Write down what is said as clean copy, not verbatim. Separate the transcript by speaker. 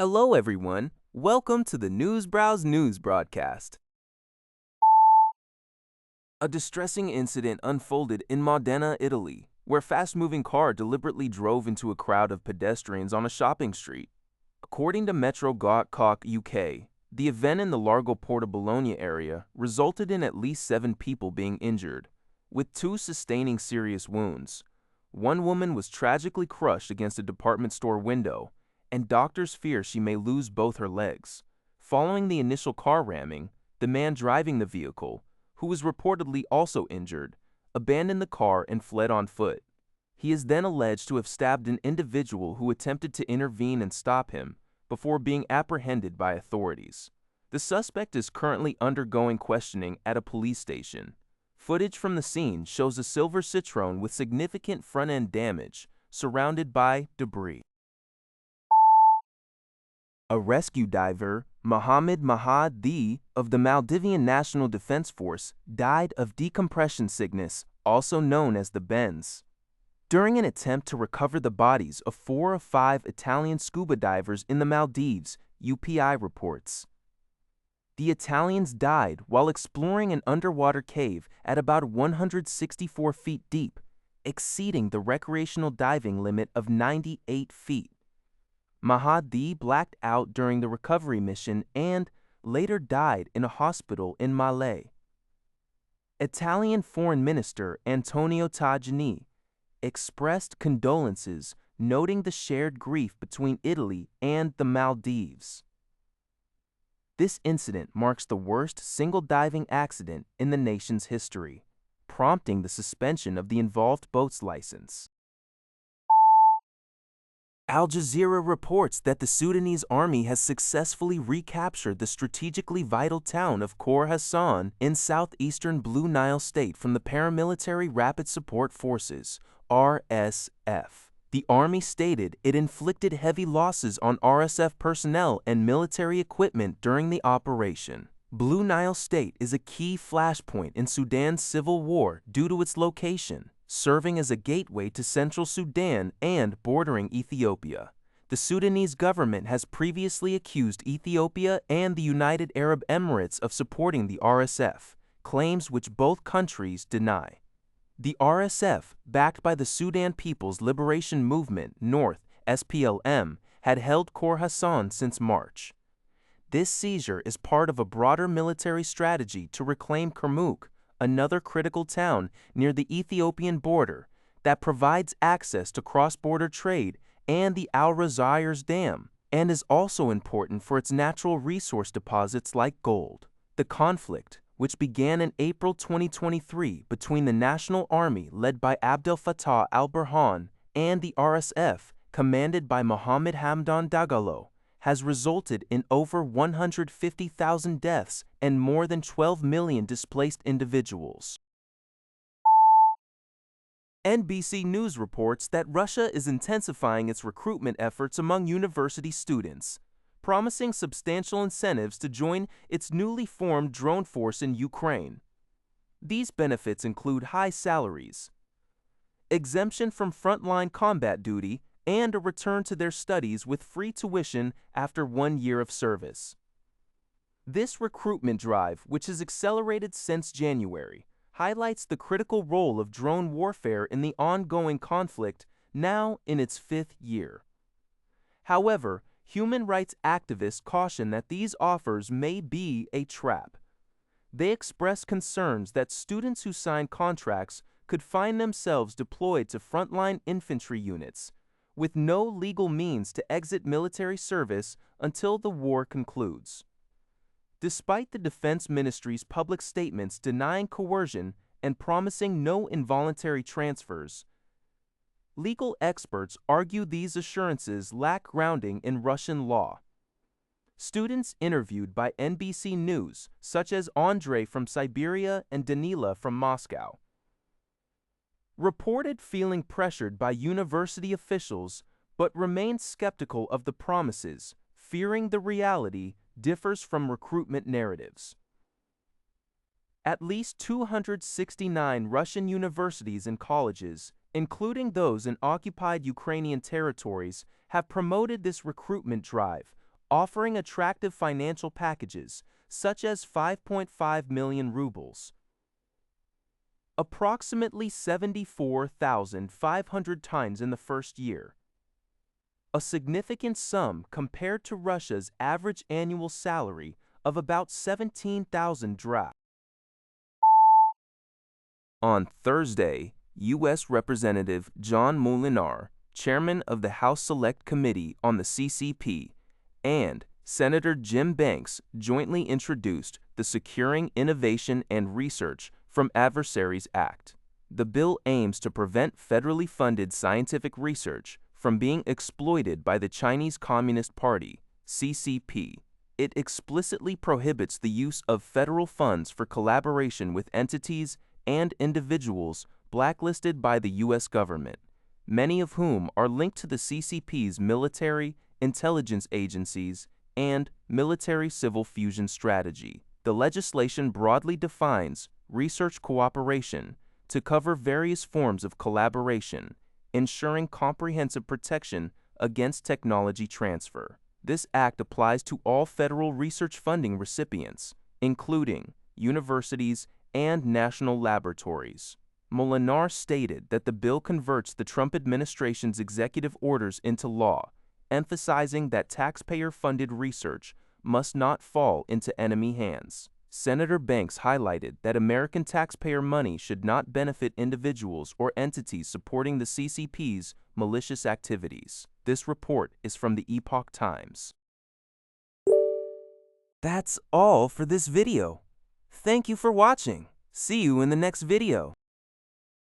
Speaker 1: Hello, everyone. Welcome to the News Browse News broadcast. A distressing incident unfolded in Modena, Italy, where a fast-moving car deliberately drove into a crowd of pedestrians on a shopping street. According to Metro.cock UK, the event in the Largo Porta Bologna area resulted in at least 7 people being injured, with 2 sustaining serious wounds. One woman was tragically crushed against a department store window, and doctors fear she may lose both her legs. Following the initial car ramming, the man driving the vehicle, who was reportedly also injured, abandoned the car and fled on foot. He is then alleged to have stabbed an individual who attempted to intervene and stop him before being apprehended by authorities. The suspect is currently undergoing questioning at a police station. Footage from the scene shows a silver Citroen with significant front-end damage, surrounded by debris. A rescue diver, Mohammed Mahdi of the Maldivian National Defense Force, died of decompression sickness, also known as the bends, during an attempt to recover the bodies of 4 of 5 Italian scuba divers in the Maldives, UPI reports. The Italians died while exploring an underwater cave at about 164 feet deep, exceeding the recreational diving limit of 98 feet. Mahdi blacked out during the recovery mission and later died in a hospital in Male. Italian Foreign Minister Antonio Tajani expressed condolences, noting the shared grief between Italy and the Maldives. This incident marks the worst single diving accident in the nation's history, prompting the suspension of the involved boat's license. Al Jazeera reports that the Sudanese army has successfully recaptured the strategically vital town of Khor Hassan in southeastern Blue Nile state from the Paramilitary Rapid Support Forces, RSF. The army stated it inflicted heavy losses on RSF personnel and military equipment during the operation. Blue Nile state is a key flashpoint in Sudan's civil war due to its location, serving as a gateway to central Sudan and bordering Ethiopia. The Sudanese government has previously accused Ethiopia and the United Arab Emirates of supporting the RSF, claims which both countries deny. The RSF, backed by the Sudan People's Liberation Movement North (SPLM), had held Khor Hassan since March. This seizure is part of a broader military strategy to reclaim Kurmuk, another critical town near the Ethiopian border that provides access to cross-border trade and the Al-Razayers Dam, and is also important for its natural resource deposits like gold. The conflict, which began in April 2023 between the National Army led by Abdel Fattah al-Burhan and the RSF commanded by Mohammed Hamdan Dagalo, has resulted in over 150,000 deaths and more than 12 million displaced individuals. NBC News reports that Russia is intensifying its recruitment efforts among university students, promising substantial incentives to join its newly formed drone force in Ukraine. These benefits include high salaries, exemption from frontline combat duty, and a return to their studies with free tuition after 1 year of service. This recruitment drive, which has accelerated since January, highlights the critical role of drone warfare in the ongoing conflict, now in its 5th year. However, human rights activists caution that these offers may be a trap. They express concerns that students who sign contracts could find themselves deployed to frontline infantry units, with no legal means to exit military service until the war concludes. Despite the Defense Ministry's public statements denying coercion and promising no involuntary transfers, legal experts argue these assurances lack grounding in Russian law. Students interviewed by NBC News, such as Andrei from Siberia and Danila from Moscow, reported feeling pressured by university officials but remained skeptical of the promises, fearing the reality differs from recruitment narratives. At least 269 Russian universities and colleges, including those in occupied Ukrainian territories, have promoted this recruitment drive, offering attractive financial packages such as 5.5 million rubles, approximately 74,500 times in the first year, a significant sum compared to Russia's average annual salary of about 17,000 drachms. On Thursday, U.S. Representative John Molinar, chairman of the House Select Committee on the CCP, and Senator Jim Banks jointly introduced the Securing Innovation and Research from Adversaries Act. The bill aims to prevent federally funded scientific research from being exploited by the Chinese Communist Party, CCP. It explicitly prohibits the use of federal funds for collaboration with entities and individuals blacklisted by the U.S. government, many of whom are linked to the CCP's military, intelligence agencies, and military-civil fusion strategy. The legislation broadly defines research cooperation to cover various forms of collaboration, ensuring comprehensive protection against technology transfer. This act applies to all federal research funding recipients, including universities and national laboratories. Molinar stated that the bill converts the Trump administration's executive orders into law, emphasizing that taxpayer-funded research must not fall into enemy hands. Senator Banks highlighted that American taxpayer money should not benefit individuals or entities supporting the CCP's malicious activities. This report is from the Epoch Times. That's all for this video. Thank you for watching. See you in the next video.